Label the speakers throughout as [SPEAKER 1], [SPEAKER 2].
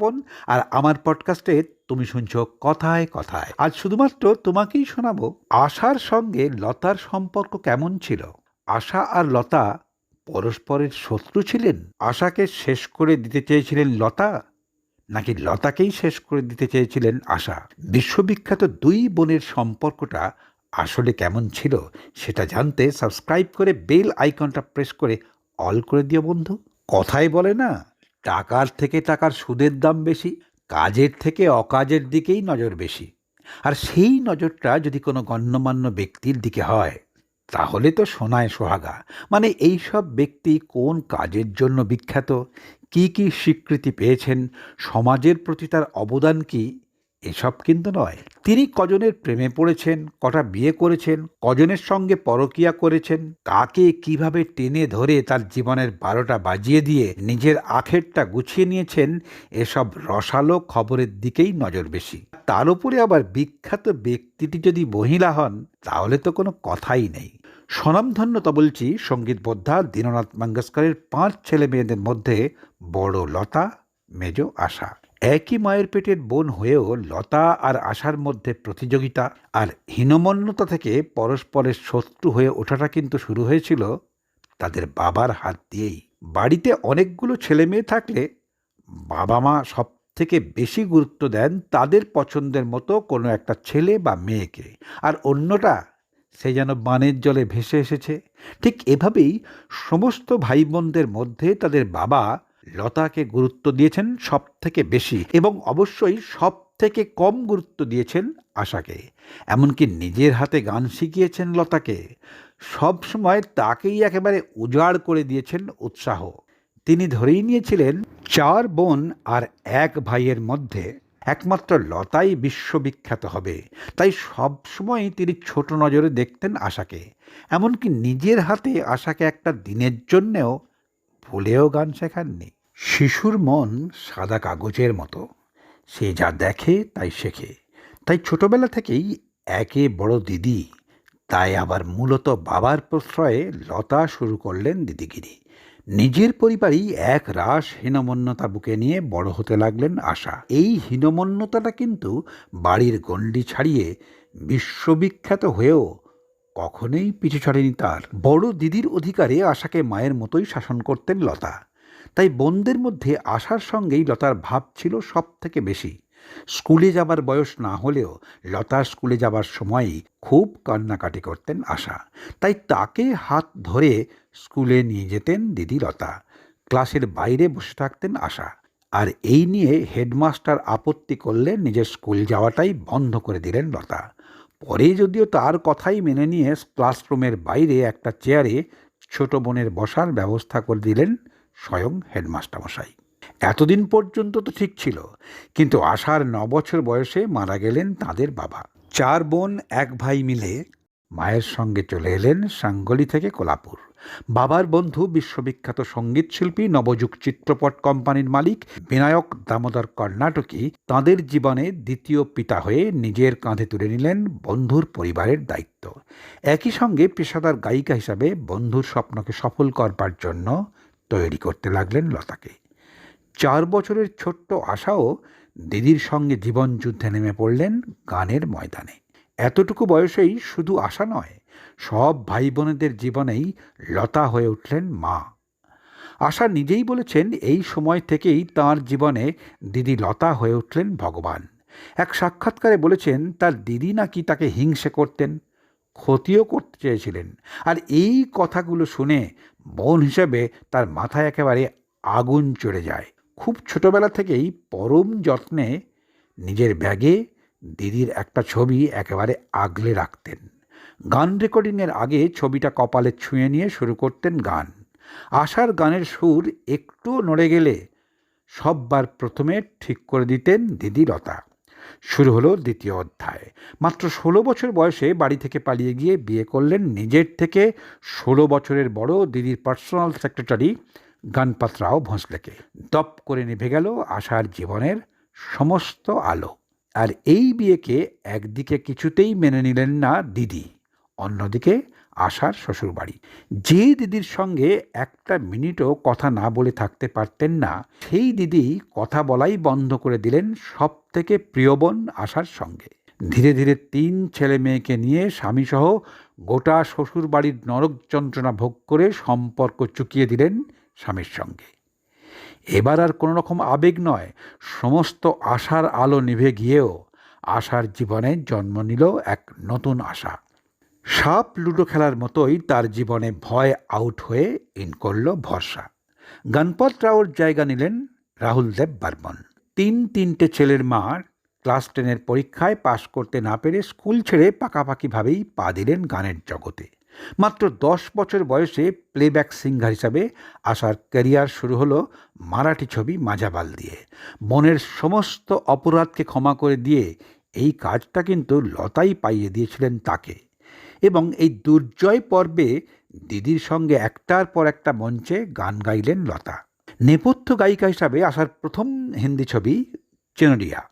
[SPEAKER 1] দর্পণ, আর আমার পডকাস্টে তুমি শুনছো কথায় কথায়। আজ শুধুমাত্র তোমাকেই শোনাবো আশার সঙ্গে লতার সম্পর্ক কেমন ছিল। আশা আর লতা পরস্পরের শত্রু ছিলেন? আশাকে শেষ করে দিতে চেয়েছিলেন লতা, নাকি লতাকেই শেষ করে দিতে চেয়েছিলেন আশা? বিশ্ববিখ্যাত দুই বোনের সম্পর্কটা আসলে কেমন ছিল সেটা জানতে সাবস্ক্রাইব করে বেল আইকনটা প্রেস করে অল করে দিও বন্ধু। কথাই বলে না, টাকার থেকে টাকার সুদের দাম বেশি, কাজের থেকে অকাজের দিকেই নজর বেশি। আর সেই নজরটা যদি কোনো গণ্যমান্য ব্যক্তির দিকে হয়, তাহলে তো সোনায় সোহাগা। মানে এই সব ব্যক্তি কোন কাজের জন্য বিখ্যাত, কি কি স্বীকৃতি পেয়েছেন, সমাজের প্রতি তার অবদান কি, এসব কিন্তু নয়। তিনি কজনের প্রেমে পড়েছেন, কটা বিয়ে করেছেন, কজনের সঙ্গে পরকীয়া করেছেন, কাকে কিভাবে টেনে ধরে তার জীবনের 12টা বাজিয়ে দিয়ে নিজের আখেরটা গুছিয়ে নিয়েছেন, এসব রসালো খবরের দিকেই নজর বেশি। তার উপরে আবার বিখ্যাত ব্যক্তিটি যদি মহিলা হন, তাহলে তো কোনো কথাই নেই। স্বনামধন্যতা বলছি সঙ্গীত বোদ্ধা দীননাথ মঙ্গেশকরের 5 ছেলে মেয়েদের মধ্যে বড় লতা, মেজ আশা। একই মায়ের পেটের বোন হয়েও লতা আর আশার মধ্যে প্রতিযোগিতা আর হীনমন্যতা থেকে পরস্পরের শত্রু হয়ে ওঠাটা কিন্তু শুরু হয়েছিল তাদের বাবার হাত দিয়েই। বাড়িতে অনেকগুলো ছেলে মেয়ে থাকলে বাবা মা সব থেকে বেশি গুরুত্ব দেন তাদের পছন্দের মতো কোনো একটা ছেলে বা মেয়েকে, আর অন্যটা সে যেন বানের জলে ভেসে এসেছে। ঠিক এভাবেই সমস্ত ভাই বোনদের মধ্যে তাদের বাবা লতাকে গুরুত্ব দিয়েছেন সব থেকে বেশি, এবং অবশ্যই সব থেকে কম গুরুত্ব দিয়েছেন আশাকে। এমনকি নিজের হাতে গান শিখিয়েছেন লতাকে। সব সময় তাকেই একেবারে উজাড় করে দিয়েছেন উৎসাহ। তিনি ধরেই নিয়েছিলেন 4 বোন আর 1 ভাইয়ের মধ্যে একমাত্র লতাই বিশ্ববিখ্যাত হবে। তাই সব সময় তিনি ছোট নজরে দেখতেন আশাকে। এমনকি নিজের হাতে আশাকে একটা দিনের জন্যেও ভুলেও গান শেখাননি। শিশুর মন সাদা কাগজের মতো, সে যা দেখে তাই শেখে। তাই ছোটবেলা থেকেই একে বড় দিদি, তাই আবার মূলত বাবার প্রশ্রয়ে লতা শুরু করলেন দিদিগিরি। নিজের পরিবারেই এক রাস হীনমন্যতা বুকে নিয়ে বড় হতে লাগলেন আশা। এই হীনমন্যতাটা কিন্তু বাড়ির গণ্ডি ছাড়িয়ে বিশ্ববিখ্যাত হয়েও কখনোই পিছু ছাড়েনি তার। বড় দিদির অধিকারে আশাকে মায়ের মতোই শাসন করতেন লতা। তাই বোনদের মধ্যে আশার সঙ্গেই লতার ভাব ছিল সব থেকে বেশি। স্কুলে যাবার বয়স না হলেও লতার স্কুলে যাবার সময়ই খুব কান্নাকাটি করতেন আশা। তাই তাকে হাত ধরে স্কুলে নিয়ে যেতেন দিদি লতা। ক্লাসের বাইরে বসে থাকতেন আশা। আর এই নিয়ে হেডমাস্টার আপত্তি করলে নিজের স্কুল যাওয়াটাই বন্ধ করে দিলেন লতা। পরে যদিও তার কথাই মেনে নিয়ে ক্লাসরুমের বাইরে একটা চেয়ারে ছোট বোনের বসার ব্যবস্থা করে দিলেন স্বয়ং হেডমাস্টারমশাই। এতদিন পর্যন্ত তো ঠিক ছিল, কিন্তু আশার 9 বছর বয়সে মারা গেলেন তাদের বাবা। 4 বোন 1 ভাই মিলে মায়ের সঙ্গে চলে এলেন সাঙ্গলি থেকে কোলাপুর। বাবার বন্ধু বিশ্ববিখ্যাত সঙ্গীত শিল্পী নবযুগ চিত্রপট কোম্পানির মালিক বিনায়ক দামোদর কর্ণাটকী তাঁদের জীবনে দ্বিতীয় পিতা হয়ে নিজের কাঁধে তুলে নিলেন বন্ধুর পরিবারের দায়িত্ব। একই সঙ্গে পেশাদার গায়িকা হিসাবে বন্ধুর স্বপ্নকে সফল করবার জন্য তৈরি করতে লাগলেন লতাকে। 4 বছরের ছোট্ট আশাও দিদির সঙ্গে জীবন যুদ্ধে নেমে পড়লেন গানের ময়দানে। এতটুকু বয়সেই শুধু আশা নয়, সব ভাই বোনেদের জীবনেই লতা হয়ে উঠলেন মা। আশা নিজেই বলেছেন এই সময় থেকেই তাঁর জীবনে দিদি লতা হয়ে উঠলেন ভগবান। এক সাক্ষাৎকারে বলেছেন তার দিদি নাকি তাকে হিংসে করতেন, ক্ষতিও করতে চেয়েছিলেন। আর এই কথাগুলো শুনে বোন হিসেবে তার মাথায় একেবারে আগুন চড়ে যায়। খুব ছোটবেলা থেকেই পরম যত্নে নিজের ব্যাগে দিদির একটা ছবি একেবারে আগলে রাখতেন। গান রেকর্ডিংয়ের আগে ছবিটা কপালে ছুঁয়ে নিয়ে শুরু করতেন গান। আশার গানের সুর একটু নড়ে গেলে সববার প্রথমে ঠিক করে দিতেন দিদি লতা। শুরু হলো দ্বিতীয় অধ্যায়। মাত্র 16 বছর বয়সে বাড়ি থেকে পালিয়ে গিয়ে বিয়ে করলেন নিজের থেকে 16 বছরের বড় দিদির পার্সোনাল সেক্রেটারি গণপত রাও ভোঁসলেকে। দপ করে নিভে গেল আশার জীবনের সমস্ত আলো। আর এই বিয়েকে একদিকে কিছুতেই মেনে নিলেন না দিদি, অন্যদিকে আশার শ্বশুরবাড়ি। যে দিদির সঙ্গে একটা মিনিটও কথা না বলে থাকতে পারতেন না, সেই দিদি কথা বলাই বন্ধ করে দিলেন সব থেকে প্রিয় বোন আশার সঙ্গে। ধীরে ধীরে 3 ছেলে মেয়েকে নিয়ে স্বামীসহ গোটা শ্বশুরবাড়ির নরক যন্ত্রণা ভোগ করে সম্পর্ক চুকিয়ে দিলেন স্বামীর সঙ্গে। এবার আর কোনো রকম আবেগ নয়, সমস্ত আশার আলো নিভে গিয়েও আশার জীবনে জন্ম নিল এক নতুন আশা। সাপ লুডো খেলার মতোই তার জীবনে ভয় আউট হয়ে ইন করল ভরসা। গণপত রাওর জায়গা নিলেন রাহুল দেব বর্মন। 3 ছেলের মা ক্লাস 10-এর পরীক্ষায় পাশ করতে না পেরে স্কুল ছেড়ে পাকাপাকিভাবেই পা দিলেন গানের জগতে। মাত্র 10 বছর বয়সে প্লেব্যাক সিঙ্গার হিসাবে আশার ক্যারিয়ার শুরু হলো মারাঠি ছবি মাঝাবাল দিয়ে। মনের সমস্ত অপরাধকে ক্ষমা করে দিয়ে এই কাজটা কিন্তু লতাই পাইয়ে দিয়েছিলেন তাকে। এবং এই দুর্জয় পর্বে দিদির সঙ্গে একটার পর একটা মঞ্চে গান গাইলেন লতা। নেপথ্য গায়িকা হিসাবে আসার প্রথম হিন্দি ছবি চেনরিয়া।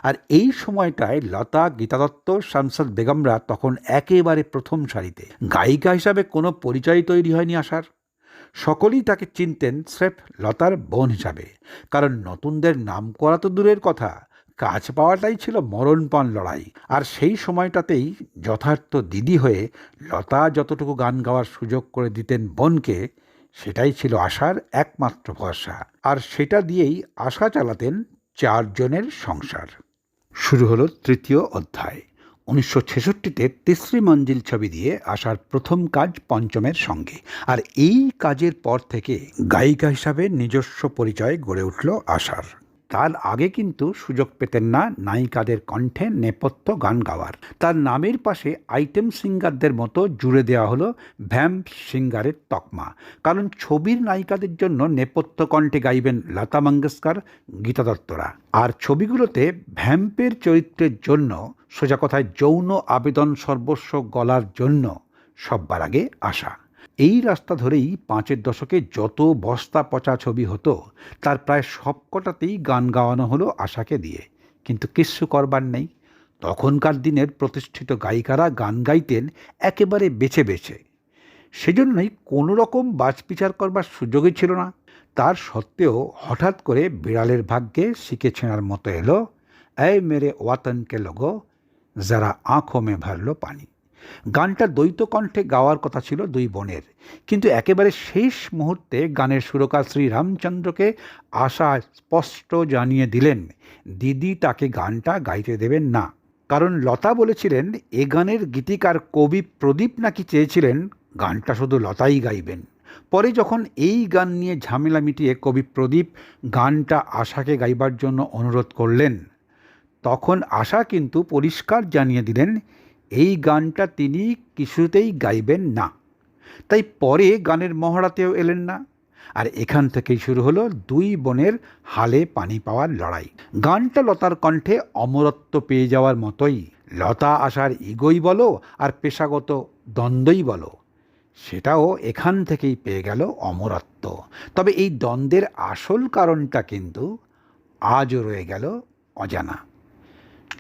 [SPEAKER 1] আর এই সময়টায় লতা, গীতা দত্ত, শামসাদ বেগমরা তখন একেবারে প্রথম সারিতে। গায়িকা হিসাবে কোনো পরিচয় তৈরি হয়নি আশার। সকলেই তাকে চিনতেন স্রেফ লতার বোন হিসাবে, কারণ নতুনদের নাম করা তো দূরের কথা, কাজ পাওয়াটাই ছিল মরণপণ লড়াই। আর সেই সময়টাতেই যথার্থ দিদি হয়ে লতা যতটুকু গান গাওয়ার সুযোগ করে দিতেন বোনকে, সেটাই ছিল আশার একমাত্র ভরসা। আর সেটা দিয়েই আশা চালাতেন 4 জনের সংসার। শুরু হলো 3য় অধ্যায়। 1966-তে তিসরি মঞ্জিল ছবি দিয়ে আশার প্রথম কাজ পঞ্চমের সঙ্গে। আর এই কাজের পর থেকে গায়িকা হিসাবে নিজস্ব পরিচয় গড়ে উঠল আশার। তার আগে কিন্তু সুযোগ পেতেন না নায়িকাদের কণ্ঠে নেপথ্য গান গাওয়ার। তার নামের পাশে আইটেম সিঙ্গারদের মতো জুড়ে দেওয়া হলো ভ্যাম্প সিঙ্গারের তকমা, কারণ ছবির নায়িকাদের জন্য নেপথ্য কণ্ঠে গাইবেন লতা মঙ্গেশকর, গীতা দত্তরা। আর ছবিগুলোতে ভ্যাম্পের চরিত্রের জন্য, সোজা কথায় যৌন আবেদন সর্বস্ব গলার জন্য সব্বার আগে আশা। এই রাস্তা ধরেই 5-এর দশকে যত বস্তা পচা ছবি হতো তার প্রায় সবকটাতেই গান গাওয়ানো হলো আশাকে দিয়ে। কিন্তু কিচ্ছু করবার নেই, তখনকার দিনের প্রতিষ্ঠিত গায়িকারা গান গাইতেন একেবারে বেছে বেছে। সেজন্যই কোনো রকম বাছবিচার করবার সুযোগই ছিল না। তার সত্ত্বেও হঠাৎ করে বিড়ালের ভাগ্যে শিকে ছেঁড়ার মতো এলো এই মেরে ওয়াতনকে লোগো, যারা আঁখো মে ভরলো পানি। গানটা দ্বৈত কণ্ঠে গাওয়ার কথা ছিল 2 বোনের, কিন্তু একেবারে শেষ মুহূর্তে গানের সুরকার শ্রী রামচন্দ্রকে আশা স্পষ্ট জানিয়ে দিলেন দিদি তাকে গানটা গাইতে দেবেন না। কারণ লতা বলেছিলেন এ গানের গীতিকার কবি প্রদীপ নাকি চেয়েছিলেন গানটা শুধু লতাই গাইবেন। পরে যখন এই গান নিয়ে ঝামেলা মিটিয়ে কবি প্রদীপ গানটা আশাকে গাইবার জন্য অনুরোধ করলেন, তখন আশা কিন্তু পরিষ্কার জানিয়ে দিলেন এই গানটা তিনি কিছুতেই গাইবেন না। তাই পরে গানের মহড়াতেও এলেন না। আর এখান থেকেই শুরু হলো 2 বোনের হালে পানি পাওয়ার লড়াই। গানটা লতার কণ্ঠে অমরত্ব পেয়ে যাওয়ার মতোই। লতা আশার ইগোই বলো আর পেশাগত দ্বন্দ্বই বলো, সেটাও এখান থেকেই পেয়ে গেল অমরত্ব। তবে এই দ্বন্দ্বের আসল কারণটা কিন্তু আজও রয়ে গেল অজানা।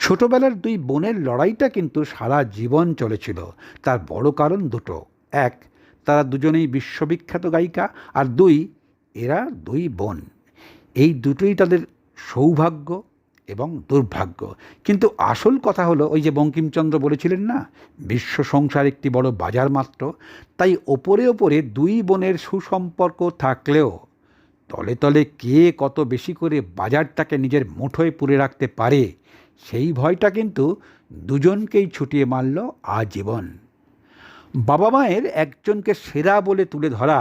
[SPEAKER 1] ছোটবেলার 2 বোনের লড়াইটা কিন্তু সারা জীবন চলেছিল। তার বড় কারণ দুটো। 1, তারা দুজনেই বিশ্ববিখ্যাত গায়িকা, আর 2, এরা 2 বোন। এই দুটোই তাদের সৌভাগ্য এবং দুর্ভাগ্য। কিন্তু আসল কথা হলো, ওই যে বঙ্কিমচন্দ্র বলেছিলেন না, বিশ্ব সংসার একটি বড় বাজার মাত্র। তাই ওপরে ওপরে 2 বোনের সুসম্পর্ক থাকলেও তলে তলে কে কত বেশি করে বাজারটাকে নিজের মুঠোয় পুরে রাখতে পারে, সেই ভয়টা কিন্তু দুজনকেই ছুটিয়ে মারল আজীবন। বাবা মায়ের একজনকে সেরা বলে তুলে ধরা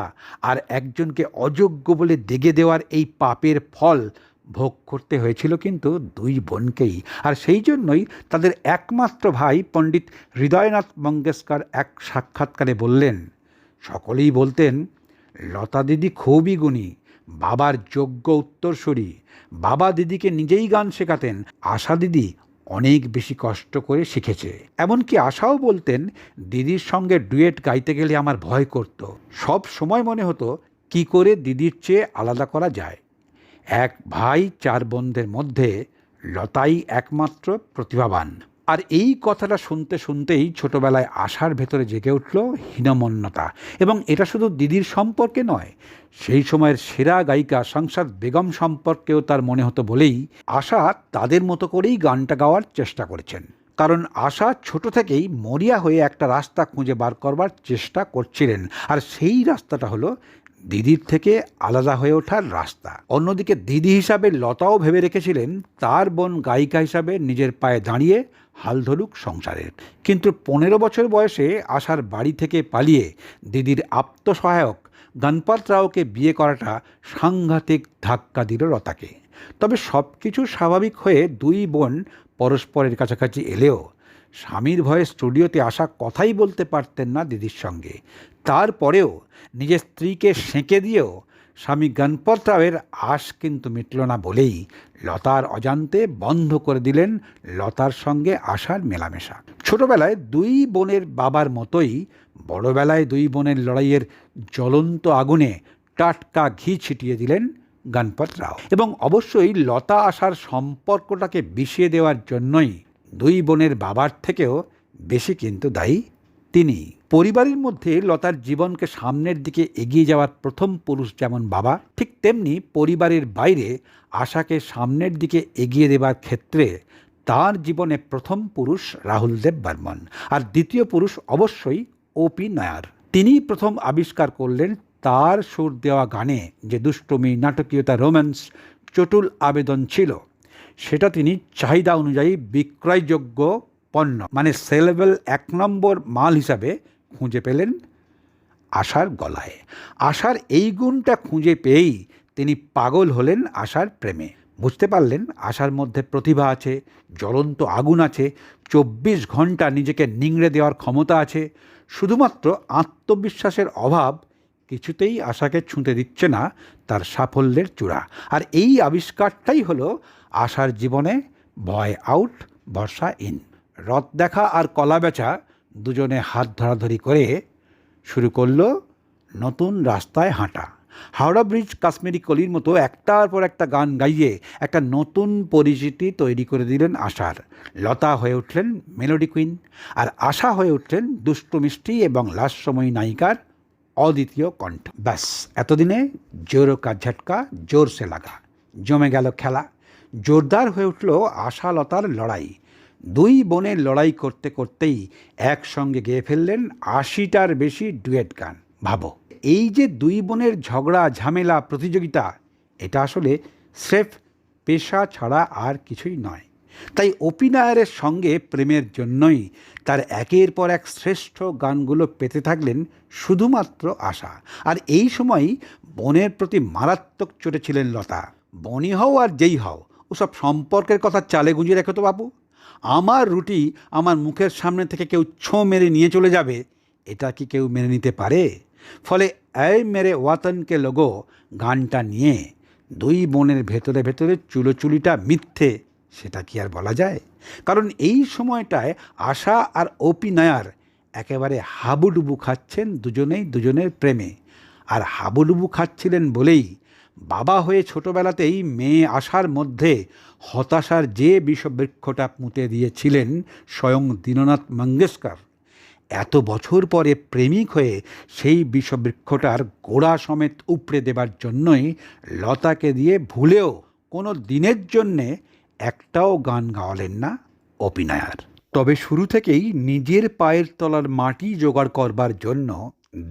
[SPEAKER 1] আর একজনকে অযোগ্য বলে দেগে দেওয়ার এই পাপের ফল ভোগ করতে হয়েছিল কিন্তু 2 বোনকেই। আর সেই জন্যই তাদের একমাত্র ভাই পণ্ডিত হৃদয়নাথ মঙ্গেশকর এক সাক্ষাৎকারে বললেন, সকলেই বলতেন লতা দিদি খুবই গুণী, বাবার যোগ্য উত্তরসূরি। বাবা দিদিকে নিজেই গান শেখাতেন, আশা দিদি অনেক বেশি কষ্ট করে শিখেছে। এমনকি আশাও বলতেন দিদির সঙ্গে ডুয়েট গাইতে গেলে আমার ভয় করত। সব সময় মনে হতো কি করে দিদির চেয়ে আলাদা করা যায়। এক ভাই 4 বোনদের মধ্যে লতাই একমাত্র প্রতিভাবান। আর এই কথাটা শুনতে শুনতেই ছোটবেলায় আশার ভেতরে জেগে উঠল হীনমন্যতা। এবং এটা শুধু দিদির সম্পর্কে নয়, সেই সময়ের সেরা গায়িকা সংসার বেগম সম্পর্কেও তার মনে হতো বলেই আশা তাদের মতো করেই গানটা গাওয়ার চেষ্টা করেছেন। কারণ আশা ছোট থেকেই মরিয়া হয়ে একটা রাস্তা খুঁজে বার করবার চেষ্টা করছিলেন, আর সেই রাস্তাটা হলো দিদির থেকে আলাদা হয়ে ওঠার রাস্তা। অন্যদিকে দিদি হিসাবে লতাও ভেবে রেখেছিলেন তার বোন গায়িকা হিসাবে নিজের পায়ে দাঁড়িয়ে হাল ধরুক সংসারের। কিন্তু 15 বছর বয়সে আশার বাড়ি থেকে পালিয়ে দিদির আত্মসহায়ক গণপত রাওকে বিয়ে করাটা সাংঘাতিক ধাক্কা দিল লতাকে। তবে সব কিছু স্বাভাবিক হয়ে দুই বোন পরস্পরের কাছাকাছি এলেও স্বামীর ভয়ে স্টুডিওতে আসা কথাই বলতে পারতেন না দিদির সঙ্গে। তারপরেও নিজের স্ত্রীকে সেঁকে দিয়েও স্বামী গণপত রাওয়ের আশ কিন্তু মিটল না বলেই লতার অজান্তে বন্ধ করে দিলেন লতার সঙ্গে আশার মেলামেশা। ছোটবেলায় দুই বোনের বাবার মতোই বড়বেলায় দুই বোনের লড়াইয়ের জ্বলন্ত আগুনে টাটকা ঘি ছিটিয়ে দিলেন গণপত রাও। এবং অবশ্যই লতা আশার সম্পর্কটাকে বিষিয়ে দেওয়ার জন্যই দুই বোনের বাবার থেকেও বেশি কিন্তু দায়ী তিনি। পরিবারের মধ্যে লতার জীবনকে সামনের দিকে এগিয়ে যাওয়ার প্রথম পুরুষ যেমন বাবা, ঠিক তেমনি পরিবারের বাইরে আশাকে সামনের দিকে এগিয়ে দেবার ক্ষেত্রে তার জীবনে প্রথম পুরুষ রাহুল দেব বর্মন, আর দ্বিতীয় পুরুষ অবশ্যই ওপি নায়ার। তিনি প্রথম আবিষ্কার করলেন তার সুর দেওয়া গানে যে দুষ্টুমি, নাটকীয়তা, রোম্যান্স, চটুল আবেদন ছিল, সেটা তিনি চাহিদা অনুযায়ী বিক্রয়যোগ্য পণ্য মানে সেলেবল 1 নম্বর মাল হিসাবে খুঁজে পেলেন আশার গলায়। আশার এই গুণটা খুঁজে পেয়েই তিনি পাগল হলেন আশার প্রেমে। বুঝতে পারলেন আশার মধ্যে প্রতিভা আছে, জ্বলন্ত আগুন আছে, 24 ঘন্টা নিজেকে নিংড়ে দেওয়ার ক্ষমতা আছে। শুধুমাত্র আত্মবিশ্বাসের অভাব কিছুতেই আশাকে ছুঁতে দিচ্ছে না তার সাফল্যের চূড়া। আর এই আবিষ্কারটাই হলো আশার জীবনে বয় আউট বর্ষা ইন। রথ দেখা আর কলা বেচা দুজনে হাত ধরাধরি করে শুরু করলো নতুন রাস্তায় হাঁটা। হাওড়া ব্রিজ, কাশ্মীরি কলির মতো একটার পর একটা গান গাইয়ে একটা নতুন পরিচিতি তৈরি করে দিলেন আশার। লতা হয়ে উঠলেন মেলোডি কুইন, আর আশা হয়ে উঠলেন দুষ্টু মিষ্টি এবং লাস্যময়ী নায়িকার অদ্বিতীয় কণ্ঠ। ব্যাস, এতদিনে জোরো কা ঝটকা জোর সে লাগা, জমে গেল খেলা। জোরদার হয়ে উঠল আশা লতার লড়াই। দুই বোনের লড়াই করতে করতেই একসঙ্গে গেয়ে ফেললেন 80টার বেশি ডুয়েট গান। ভাবো, এই যে দুই বোনের ঝগড়া, ঝামেলা, প্রতিযোগিতা, এটা আসলে স্রেফ পেশা ছাড়া আর কিছুই নয়। তাই ওপি নায়ারের সঙ্গে প্রেমের জন্যই তার একের পর এক শ্রেষ্ঠ গানগুলো পেতে থাকলেন শুধুমাত্র আশা। আর এই সময়ই বোনের প্রতি মারাত্মক চটেছিলেন লতা। বনি হও আর যেই হও, ওসব সম্পর্কের কথা চালে গুঁজে রেখো তো বাবু। আমার রুটি আমার মুখের সামনে থেকে কেউ ছোঁ মেরে নিয়ে চলে যাবে, এটা কি কেউ মেনে নিতে পারে? ফলে এই মেরে ওয়াতনকে লোগো গানটা নিয়ে দুই বোনের ভেতরে ভেতরে চুলোচুলিটা মিথ্যে, সেটা কি আর বলা যায়? কারণ এই সময়টায় আশা আর ওপি নায়ার একেবারে হাবুডুবু খাচ্ছেন দুজনেই দুজনের প্রেমে। আর হাবুডুবু খাচ্ছিলেন বলেই বাবা হয়ে ছোটবেলাতেই মেয়ে আশার মধ্যে হতাশার যে বিষবৃক্ষটা পুঁতে দিয়েছিলেন স্বয়ং দীননাথ মঙ্গেশকর, এত বছর পরে প্রেমিক হয়ে সেই বিষবৃক্ষটার গোড়া সমেত উপড়ে দেবার জন্যই লতাকে দিয়ে ভুলেও কোনো দিনের জন্যে একটাও গান গাওয়ালেন না ওপি নায়ার। তবে শুরু থেকেই নিজের পায়ের তলার মাটি জোগাড় করবার জন্য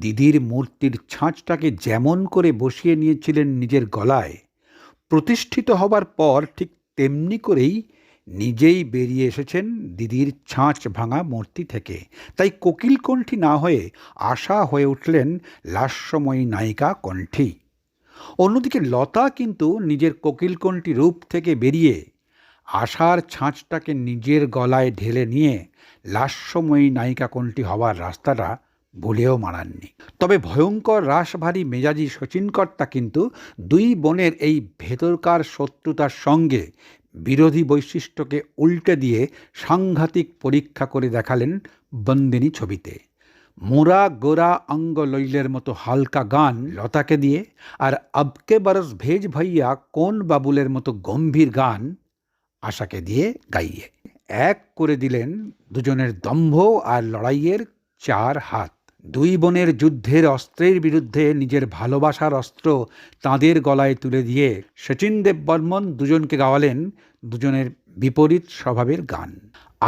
[SPEAKER 1] দিদির মূর্তির ছাঁচটাকে যেমন করে বসিয়ে নিয়েছিলেন নিজের গলায়, প্রতিষ্ঠিত হবার পর ঠিক তেমনি করেই নিজেই বেরিয়ে এসেছেন দিদির ছাঁচ ভাঙা মূর্তি থেকে। তাই কোকিল কণ্ঠী না হয়ে আশা হয়ে উঠলেন লাস্যময়ী নায়িকা কণ্ঠী। অন্যদিকে লতা কিন্তু নিজের কোকিলকণ্ঠী রূপ থেকে বেরিয়ে আশার ছাঁচটাকে নিজের গলায় ঢেলে নিয়ে লাস্যময়ী নায়িকা কণ্ঠী হওয়ার রাস্তাটা ভুলেও মানাননি। তবে ভয়ঙ্কর রাশভারী মেজাজি শচীনকর্তা কিন্তু দুই বোনের এই ভেতরকার শত্রুতার সঙ্গে বিরোধী বৈশিষ্ট্যকে উল্টে দিয়ে সাংঘাতিক পরীক্ষা করে দেখালেন বন্দিনী ছবিতে। মোরা গোরা অঙ্গ লইলের মতো হালকা গান লতাকে দিয়ে, আর আবকে বরস ভেজ ভাইয়া কোন বাবুলের মতো গম্ভীর গান আশাকে দিয়ে গাইয়ে এক করে দিলেন দুজনের দম্ভ আর লড়াইয়ের 4 হাত। দুই বোনের যুদ্ধের অস্ত্রের বিরুদ্ধে নিজের ভালোবাসার অস্ত্র তাঁদের গলায় তুলে দিয়ে শচীন দেববর্মন দুজনকে গাওয়ালেন দুজনের বিপরীত স্বভাবের গান।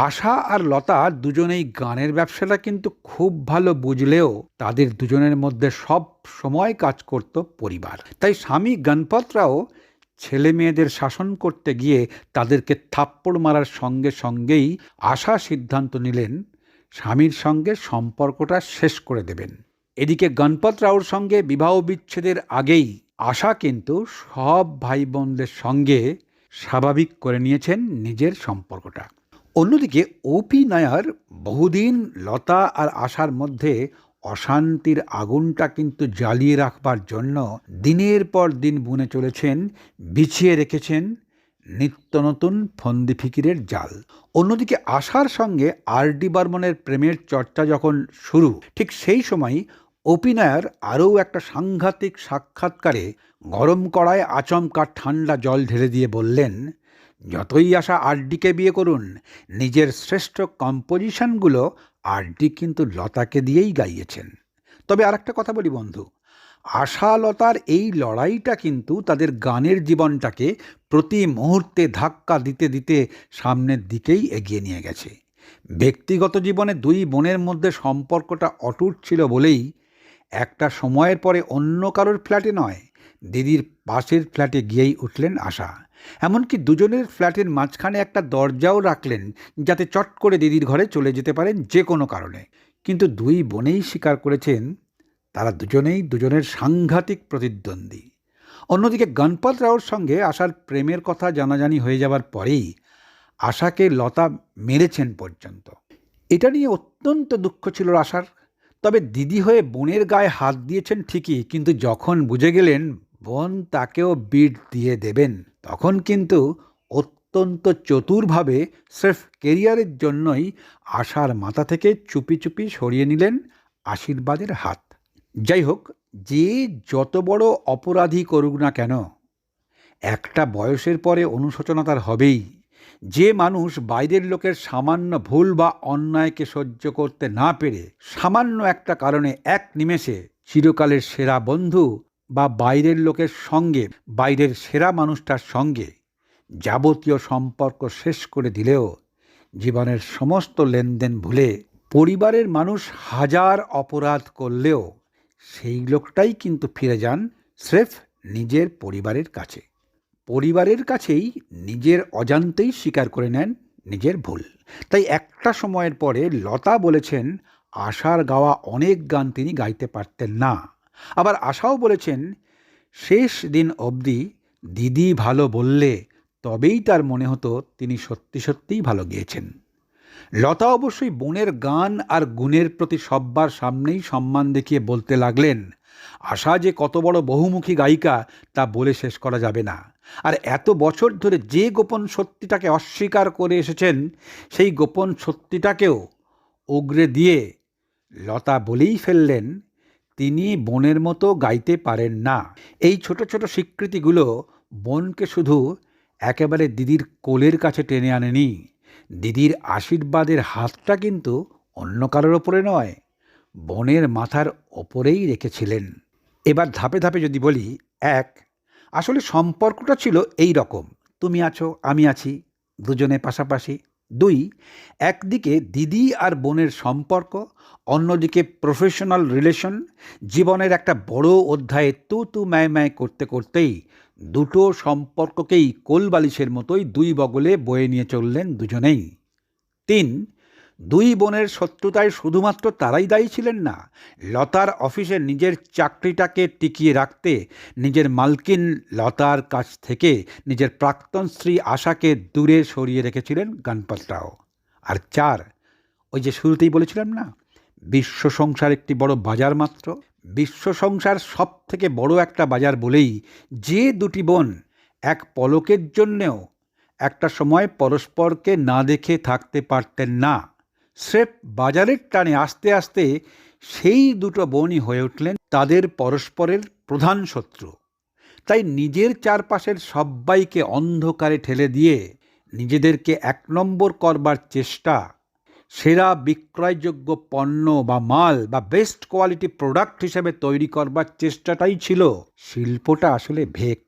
[SPEAKER 1] আশা আর লতা দুজনেই গানের ব্যবসাটা কিন্তু খুব ভালো বুঝলেও তাদের দুজনের মধ্যে সব সময় কাজ করত পরিবার। তাই স্বামী গণপতরাও ছেলে মেয়েদের শাসন করতে গিয়ে তাদেরকে থাপ্পড় মারার সঙ্গে সঙ্গেই আশা সিদ্ধান্ত নিলেন স্বামীর সঙ্গে সম্পর্কটা শেষ করে দেবেন। এদিকে গণপত রাওর সঙ্গে বিবাহ বিচ্ছেদের আগেই আশা কিন্তু সব ভাই বোনদের সঙ্গে স্বাভাবিক করে নিয়েছেন নিজের সম্পর্কটা। অন্যদিকে ওপি নায়ার বহুদিন লতা আর আশার মধ্যে অশান্তির আগুনটা কিন্তু জ্বালিয়ে রাখবার জন্য দিনের পর দিন বুনে চলেছেন, বিছিয়ে রেখেছেন নিত্য নতুন ফন্দি ফিকিরের জাল। অন্যদিকে আশার সঙ্গে আর.ডি. বর্মনের প্রেমের চর্চা যখন শুরু, ঠিক সেই সময় ওপি নায়ার আরও একটা সাংঘাতিক সাক্ষাৎকারে গরম কড়ায় আচমকা ঠান্ডা জল ঢেলে দিয়ে বললেন, যতই আশা আর.ডিকে বিয়ে করুন, নিজের শ্রেষ্ঠ কম্পোজিশনগুলো আর.ডি কিন্তু লতাকে দিয়েই গাইয়েছেন। তবে আর একটা কথা বলি বন্ধু, আশা লতার এই লড়াইটা কিন্তু তাদের গানের জীবনটাকে প্রতি মুহূর্তে ধাক্কা দিতে দিতে সামনের দিকেই এগিয়ে নিয়ে গেছে। ব্যক্তিগত জীবনে দুই বোনের মধ্যে সম্পর্কটা অটুট ছিল বলেই একটা সময়ের পরে অন্য কারোর ফ্ল্যাটে নয়, দিদির পাশের ফ্ল্যাটে গিয়েই উঠলেন আশা। এমনকি দুজনের ফ্ল্যাটের মাঝখানে একটা দরজাও রাখলেন যাতে চট করে দিদির ঘরে চলে যেতে পারেন যে কোনো কারণে। কিন্তু দুই বোনেই স্বীকার করেছেন তারা দুজনেই দুজনের সাংঘাতিক প্রতিদ্বন্দ্বী। অন্যদিকে গণপত রাওর সঙ্গে আশার প্রেমের কথা জানাজানি হয়ে যাবার পরেই আশাকে লতা মেরেছেন পর্যন্ত। এটা নিয়ে অত্যন্ত দুঃখ ছিল আশার। তবে দিদি হয়ে বোনের গায়ে হাত দিয়েছেন ঠিকই, কিন্তু যখন বুঝে গেলেন বোন তাকেও বিট দিয়ে দেবেন, তখন কিন্তু অত্যন্ত চতুরভাবে স্রেফ কেরিয়ারের জন্যই আশার মাথা থেকে চুপি চুপি সরিয়ে নিলেন আশীর্বাদের হাত। যাই হোক, যে যত বড় অপরাধী করুক না কেন, একটা বয়সের পরে অনুশোচনা তার হবেই। যে মানুষ বাইরের লোকের সামান্য ভুল বা অন্যায়কে সহ্য করতে না পেরে সামান্য একটা কারণে এক নিমেষে চিরকালের সেরা বন্ধু বা বাইরের লোকের সঙ্গে, বাইরের সেরা মানুষটার সঙ্গে যাবতীয় সম্পর্ক শেষ করে দিলেও জীবনের সমস্ত লেনদেন ভুলে পরিবারের মানুষ হাজার অপরাধ করলেও সেই লোকটাই কিন্তু ফিরে যান স্রেফ নিজের পরিবারের কাছে। পরিবারের কাছেই নিজের অজান্তেই স্বীকার করে নেন নিজের ভুল। তাই একটা সময়ের পরে লতা বলেছেন আশার গাওয়া অনেক গান তিনি গাইতে পারতেন না। আবার আশাও বলেছেন শেষ দিন অবধি দিদি ভালো বললে তবেই তার মনে হতো তিনি সত্যি সত্যিই ভালো গেয়েছেন। লতা অবশ্যই বোনের গান আর গুণের প্রতি সব্বার সামনেই সম্মান দেখিয়ে বলতে লাগলেন, আশা যে কত বড় বহুমুখী গায়িকা তা বলে শেষ করা যাবে না। আর এত বছর ধরে যে গোপন সত্যিটাকে অস্বীকার করে এসেছেন, সেই গোপন সত্যিটাকেও উগরে দিয়ে লতা বলেই ফেললেন তিনি বোনের মতো গাইতে পারেন না। এই ছোট ছোট স্বীকৃতিগুলো বোনকে শুধু একেবারে দিদির কোলের কাছে টেনে আনেনি, দিদির আশীর্বাদের হাতটা কিন্তু অন্য কারোর ওপরে নয়, বোনের মাথার ওপরেই রেখেছিলেন। এবার ধাপে ধাপে যদি বলি, এক, আসলে সম্পর্কটা ছিল এই রকম, তুমি আছো আমি আছি দুজনে পাশাপাশি। দুই, একদিকে দিদি আর বোনের সম্পর্ক, অন্যদিকে প্রফেশনাল রিলেশন। জীবনের একটা বড় অধ্যায়ে তু তু ম্যায় ম্যায় করতে করতেই দুটো সম্পর্ককেই কোলবালিশের মতোই দুই বগলে বয়ে নিয়ে চললেন দুজনেই। তিন, দুই বোনের শত্রুতায় শুধুমাত্র তারাই দায়ী ছিলেন না, লতার অফিসে নিজের চাকরিটাকে টিকিয়ে রাখতে নিজের মালকিন লতার কাছ থেকে নিজের প্রাক্তন স্ত্রী আশাকে দূরে সরিয়ে রেখেছিলেন গণপত রাও। আর চার, ওই যে শুরুতেই বলেছিলাম না, বিশ্ব সংসার একটি বড় বাজার মাত্র, বিশ্ব সংসার সব থেকে বড় একটা বাজার বলেই যে দুটি বোন এক পলকের জন্যেও একটা সময় পরস্পরকে না দেখে থাকতে পারতেন না, স্রেফ বাজারের টানে আস্তে আস্তে সেই দুটো বোনই হয়ে উঠলেন তাদের পরস্পরের প্রধান শত্রু। তাই নিজের চারপাশের সবাইকে অন্ধকারে ঠেলে দিয়ে নিজেদেরকে ১ নম্বর করবার চেষ্টা, সেরা বিক্রয়যোগ্য পণ্য বা মাল বা বেস্ট কোয়ালিটি প্রোডাক্ট হিসেবে তৈরি করবার চেষ্টাটাই ছিল শিল্পটা আসলে ভেক।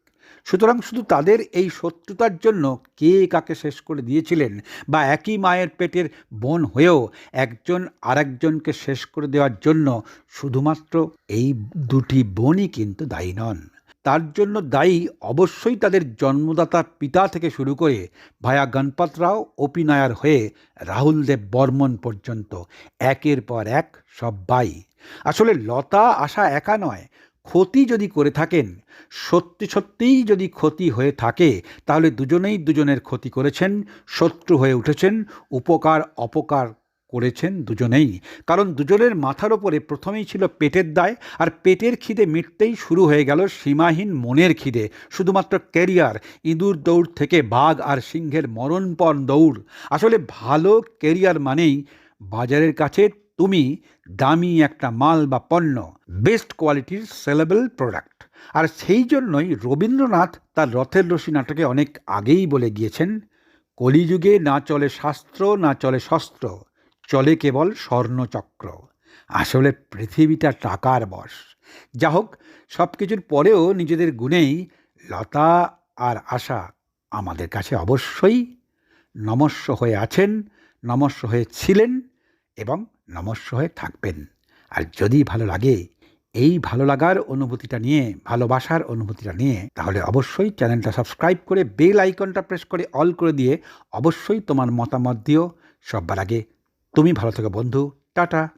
[SPEAKER 1] সুতরাং শুধু তাদের এই শত্রুতার জন্য কে কাকে শেষ করে দিয়েছিলেন বা একই মায়ের পেটের বোন হয়েও একজন আরেকজনকে শেষ করে দেওয়ার জন্য শুধুমাত্র এই দুটি বোনই কিন্তু দায়ী নন। তার জন্য দায়ী অবশ্যই তাদের জন্মদাতার পিতা থেকে শুরু করে ভায়া গণপতরাও, ওপি নায়ার হয়ে রাহুল দেব বর্মন পর্যন্ত একের পর এক সবাই। আসলে লতা আশা একা নয়, ক্ষতি যদি করে থাকেন, সত্যি সত্যিই যদি ক্ষতি হয়ে থাকে, তাহলে দুজনেই দুজনের ক্ষতি করেছেন, শত্রু হয়ে উঠেছেন, উপকার অপকার করেছেন দুজনেই। কারণ দুজনের মাথার ওপরে প্রথমেই ছিল পেটের দায়, আর পেটের খিদে মিটতেই শুরু হয়ে গেল সীমাহীন মনের খিদে। শুধুমাত্র ক্যারিয়ার, ইঁদুর দৌড় থেকে বাঘ আর সিংহের মরণপণ দৌড়। আসলে ভালো ক্যারিয়ার মানেই বাজারের কাছে তুমি দামি একটা মাল বা পণ্য, বেস্ট কোয়ালিটির সেলেবল প্রোডাক্ট। আর সেই জন্যই রবীন্দ্রনাথ তার রথের রশি নাটকে অনেক আগেই বলে গিয়েছেন, কলিযুগে না চলে শাস্ত্র, না চলে শস্ত্র, চলে কেবল স্বর্ণচক্র। আসলে পৃথিবীটা টাকার বশ। যা হোক, সব কিছুর পরেও নিজেদের গুণেই লতা আর আশা আমাদের কাছে অবশ্যই নমস্য হয়ে আছেন, নমস্য হয়ে ছিলেন এবং নমস্য হয়ে থাকবেন। আর যদি ভালো লাগে, এই ভালো লাগার অনুভূতিটা নিয়ে, ভালোবাসার অনুভূতিটা নিয়ে, তাহলে অবশ্যই চ্যানেলটা সাবস্ক্রাইব করে বেল আইকনটা প্রেস করে অল করে দিয়ে অবশ্যই তোমার মতামত দিও। সবার আগে তুমি ভালো থেকো বন্ধু। টাটা।